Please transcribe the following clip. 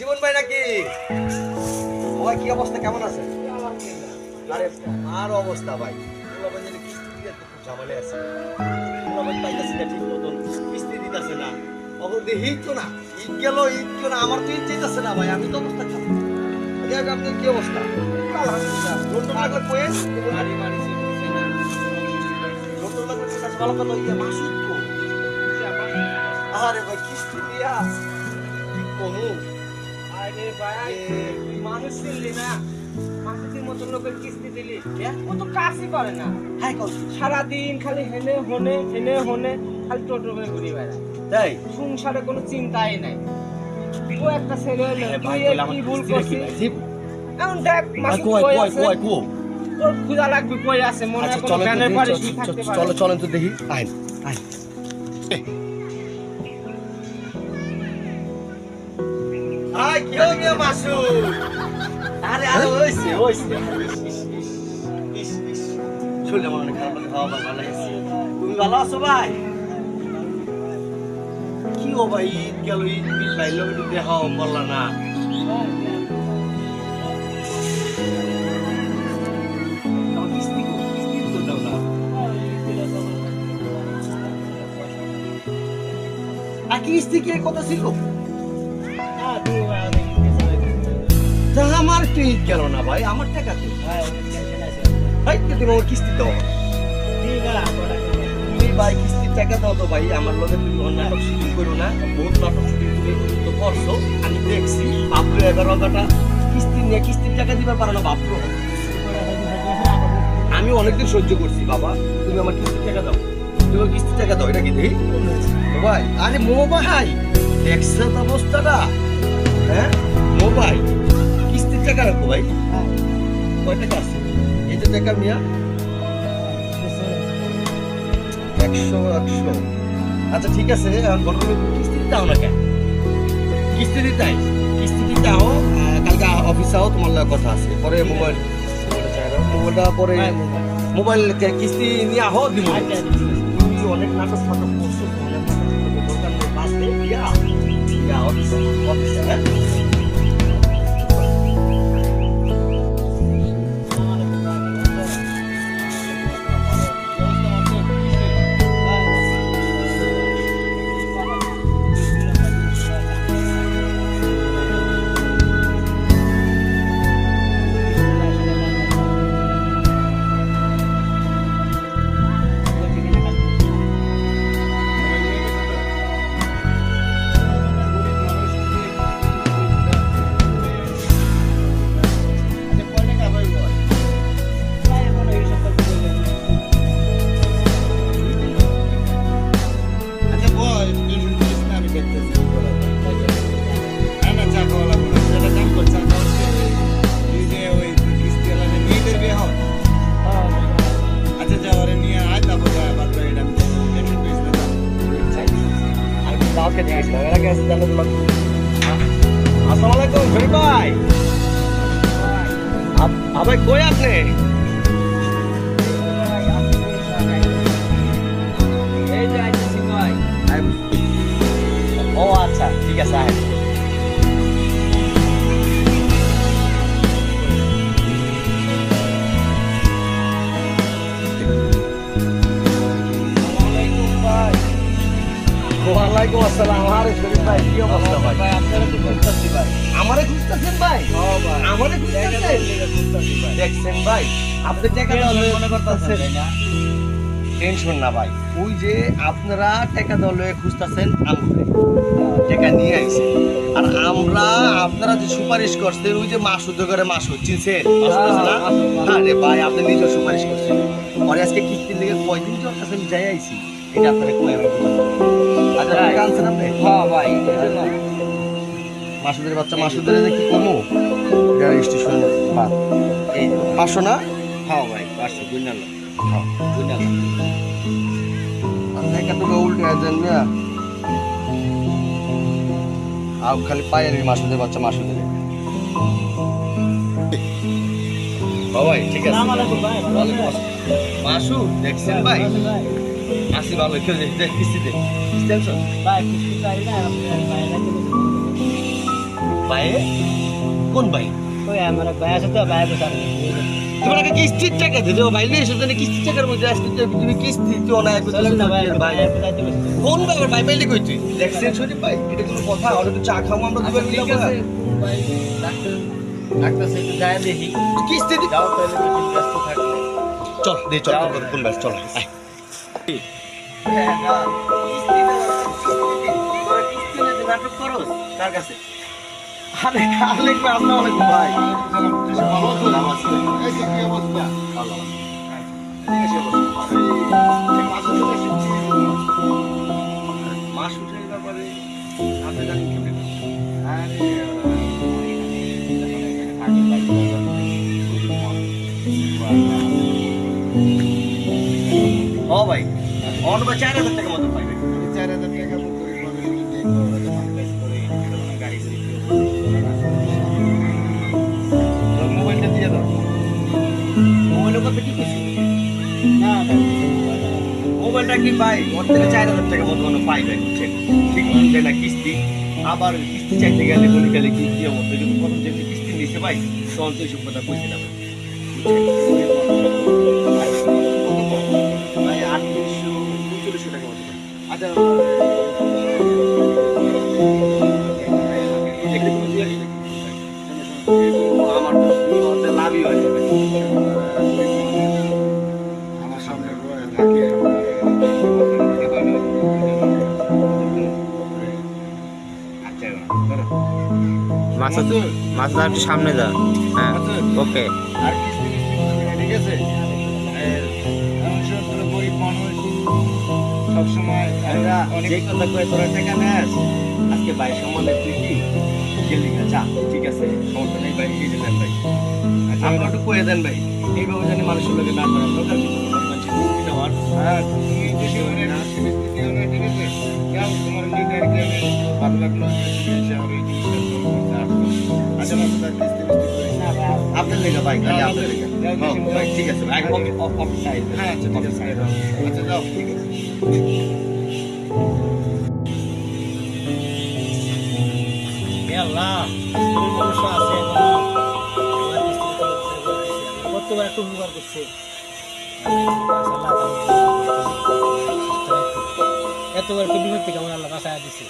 জীবন ভাই নাকি? ভাই কি অবস্থা, কেমন আছে? আরে আর অবস্থা ভাই, কিস্তি দিয়ে তো খুব ঝামেলা আছে। পাইতেছি না ঠিক মতন, কিস্তি দিতেছে না। ঈদ তো না, ঈদ গেল, ঈদ তো না, আমার তো ঈদ চাইতেছে না ভাই, আমি তো অবস্থা খারাপ। আপনার কি অবস্থা? লন্ডন লাগলে কয়ে লন্ডন লাগলে ভালো কথা ইয়ে মাসুদ তো। আরে ভাই কিস্তি দিয়া কি কমু? আরে ভাই মানুষ চিনলি না, মাসুদের মতো লোকের কিস্তি দিলি ও তো কাজই করে না। হ্যাঁ কল সারাদিন খালি হেনে হনে খালি টোটো করে ঘুরে বেড়ায়। তাই সংসারে কোনো চিন্তাই নাই। ও একটা ছেলে হলো, তুই কি ভুল করছিস? এখন দেখ মাসুদ কই আছে, তোর ক্ষুধা লাগবে কই আছে, মনে হয় কোনো ব্যানের পরে শুয়ে থাকতে পারে। চলো চলেন তো দেখি। আইন আইন আই কি হয়ে গেল মাসুদ? আরে আরে হইছে চলে মনে খারাপ লাগে, খাওয়া ভালো লাগছে। তুমি ভালো আছো ভাই? কি ও ভাই, ঈদ গেল, ঈদ মিলাইল, একটু দেখাও করলা না। কিস্তি কে কত ছিল? আমার তো ঈদ গেল না ভাই, আমার টাকা তো ভাই, তুমি আমার কিস্তি দাও। তুমি ভাই কিস্তির টাকা দাও তো ভাই, আমার লোকের তুমি নাটক শুটিং করো না, বহুত নাটক শুটিং তুমি তো করছো, আমি দেখছি। বাপরে 11 টাকা কিস্তি নিয়ে কিস্তির টাকা দিবার পারো না বাপরো। আমি অনেকদিন সহ্য করছি বাবা, তুমি আমার কিস্তির টাকা দাও, তুমি আমার কিস্তির টাকা দাও। এটা কি দেখি মোবাইল? আরে মোবাইল দেখছো তো অবস্থাটা? হ্যাঁ মোবাইল কিস্তির টাকা রাখো ভাই। কয় টাকা আছে এই যে টাকা মিয়া? 100। আচ্ছা ঠিক আছে, এখন ঘটনা কিস্তি দিতে হও না কেন? কিস্তি দিতে হও, কালকে অফিসে আও, তোমার লাগে কথা আছে। পরে মোবাইলটা পরে মোবাইল কিস্তি নিয়ে আহ দিব। তুমি অনেক নাটক ফাটক করছো, দোকান বাঁচবে অফিসে হ্যাঁ। আসসালামাইকুম শরীফ ভাই। ভাই কই আপনি? ও আচ্ছা ঠিক আছে। ওয়ালাইকুম আসসালাম। আরে শরীফ ভাই কি অবস্থা ভাই? আপনারা তো খুঁজতেছি ভাই। আমারে খুঁজতেছেন ভাই? হ্যাঁ ভাই আমারে খুঁজতেছেন। দেখছেন ভাই আপনি টাকা দলে মনে করতেছেন না, টেনশন না ভাই। ওই যে আপনারা টাকা দলে খুঁজতেছেন, আমরা টাকা নিয়ে আইছি। আর আমরা আপনারা যে সুপারিশ করছেন, ওই যে মাসুদ করে মাসুদ চিনছেন? আরে ভাই আপনি নিজে সুপারিশ করছেন। পরে আজকে কিস্তির দিকে কয়দিন তোর কাছে আমি যাই আইছি, এটা আপনারা কই আমি আচ্ছা টাকা আনছেন আপনি? হ্যাঁ ভাই মাসুদের বাচ্চা মাসুদের কি কমু রেজিস্ট্রেশন বাদ এই 500 না? হ্যাঁ ভাই 500 গুণাল। হ্যাঁ গুণাল আপনি কতটা উল্টে আছেন না? আও খালি পায়ের মাসুদের বাচ্চা মাসুদের। ভাই ঠিক আছে। আসসালামু আলাইকুম ভাই। ওয়ালাইকুম আসসালাম। মাসুদ দেখছেন ভাই? আসি ভালো কেউ কিস্তি দে। কিস্তি আনছো? ভাই কিস্তি চাই না, আপনি বাইরে থেকে ভাই কোন ভাই ওই আমার ভাই আছে তো ভাই বসার তোমার আগে কিস্তির টাকা দিও ভাই নিয়ে এসে জানি কিস্তির টাকার মধ্যে আজকে তুমি কিস্তি তো না ভাই কোন ভাই ভাই পাইলে কই তুই দেখছেন শরীফ ভাই এটা কোনো কথা আর একটু চা খাবো আমরা দুবার মিলে ঠিক আছে ভাই ডাক্তার সাহেব যায় দেখি কিস্তি দি যাও তাহলে তুমি ব্যস্ত থাকলে চল দে চল কোন ভাই চল আয় কার কাছে আরে আলাইকুম আসসালামু আলাইকুম ভাই মাস উঠে ব্যাপারে আপনি জানেন কি ও ভাই অন বা 4000 টাকা মতো পাইবে 4000 টাকা মতো করে গাড়ি মোবাইলটা দিয়ে দাও মোবাইলের কথা কি কইছিস না মোবাইলটা কি ভাই ওর থেকে 4000 টাকা মতো কোনো পাইবে বুঝছেন ঠিক মনে না কিস্তি আবার কিস্তি চাইতে গেলে বলে গেলে কি কি অবস্থা কিন্তু প্রথম যে কিস্তি নিছে ভাই তখন তো সব কথা কইছে না ভাই 839 টাকা মতো আচ্ছা আমার তো লাভই হয় আমার সামনে থাকে মাছটা একটু সামনে যা হ্যাঁ ওকে আর কিস্তি ঠিক আছে গরিব মানুষ সবসময় যে কথা কয়ে তোরা টাকা নেস আজকে ভাই সম্মানের তুই কি গেলি যা ঠিক আছে সমস্যা নেই ভাই এই যে দেন ভাই আপনারা একটু কয়ে দেন ভাই এইভাবে জানি মানুষের লোকে না করার দরকার কিছু নেওয়ার হ্যাঁ তুমি বেশি মানে না ঠিক আছে যাও তোমার লিডার কে ভালো লাগলো আচ্ছা আপনার লেগে ভাই খালি আপনার লেগে ভাই ঠিক আছে ভাই অফিস সাইড হ্যাঁ আচ্ছা অফিস সাইড আচ্ছা যাও ঠিক আছে আল্লাহ মানুষ আছে কতবার একটু উপকার করছে এতবার বিপদ থেকে আমার আল্লাহ বাঁচায় দিছে